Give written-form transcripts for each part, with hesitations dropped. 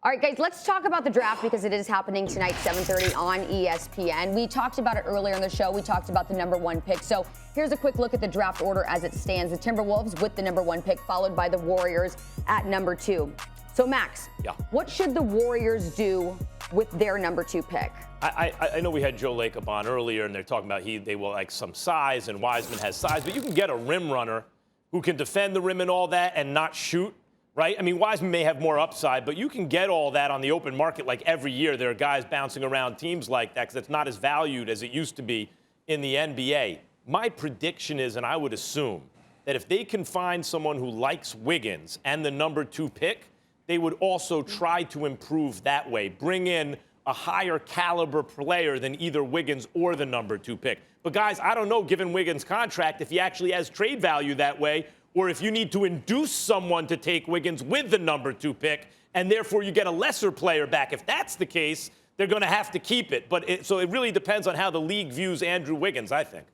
All right, guys, let's talk about the draft because it is happening tonight, 7:30 on ESPN. We talked about it earlier in the show. We talked about the #1 pick. So here's a quick look at the draft order as it stands. The Timberwolves with the #1 pick, followed by the Warriors at #2. So, Max, what should the Warriors do with their #2 pick? I know we had Joe Lacob on earlier, and they're talking about they will like some size, and Wiseman has size, but you can get a rim runner who can defend the rim and all that and not shoot, right? I mean, Wiseman may have more upside, but you can get all that on the open market like every year. There are guys bouncing around teams like that because it's not as valued as it used to be in the NBA. My prediction is, and I would assume, that if they can find someone who likes Wiggins and the #2 pick, they would also try to improve that way, bring in a higher caliber player than either Wiggins or the #2 pick. But guys, I don't know, given Wiggins' contract, if he actually has trade value that way, or if you need to induce someone to take Wiggins with the #2 pick, and therefore you get a lesser player back. If that's the case, they're going to have to keep it. So it really depends on how the league views Andrew Wiggins, I think.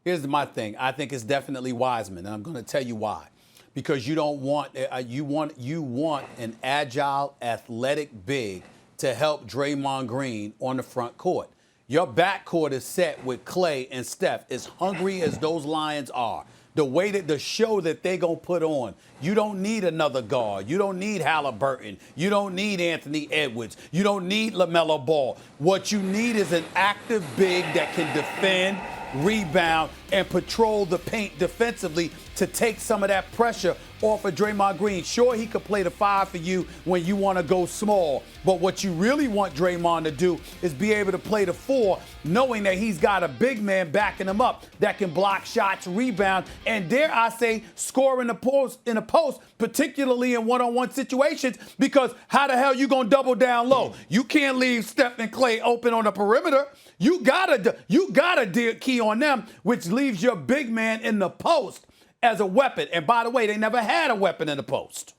Here's my thing. I think it's definitely Wiseman, and I'm going to tell you why. Because you don't want you want an agile, athletic big to help Draymond Green on the front court. Your backcourt is set with Clay and Steph, as hungry as those Lions are. The show that they're going to put on, you don't need another guard. You don't need Halliburton. You don't need Anthony Edwards. You don't need LaMelo Ball. What you need is an active big that can defend, rebound, and patrol the paint defensively to take some of that pressure off of Draymond Green. Sure, he could play the 5 for you when you want to go small, but what you really want Draymond to do is be able to play the 4, knowing that he's got a big man backing him up that can block shots, rebound, and dare I say, score in the post, particularly in one-on-one situations, because how the hell you going to double down low? You can't leave Steph and Clay open on the perimeter. You gotta key on them, which leaves your big man in the post as a weapon. And by the way, they never had a weapon in the post.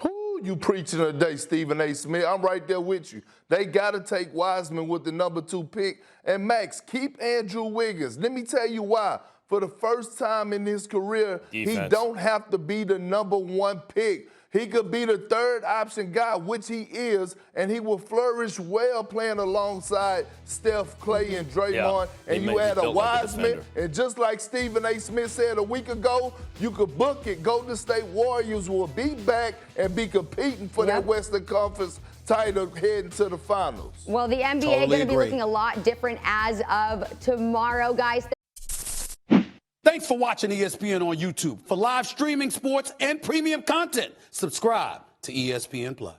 Who you preaching today, Stephen A. Smith? I'm right there with you. They got to take Wiseman with the #2 pick. And Max, keep Andrew Wiggins. Let me tell you why. For the first time in his career, he don't have to be the #1 pick. He could be the third option guy, which he is, and he will flourish well playing alongside Steph, Clay, and Draymond. And you add a Wiseman, and just like Stephen A. Smith said a week ago, you could book it. Golden State Warriors will be back and be competing for that Western Conference title heading to the finals. Well, the NBA going to be looking a lot different as of tomorrow, guys. Thanks for watching ESPN on YouTube. For live streaming, sports, and premium content, subscribe to ESPN+.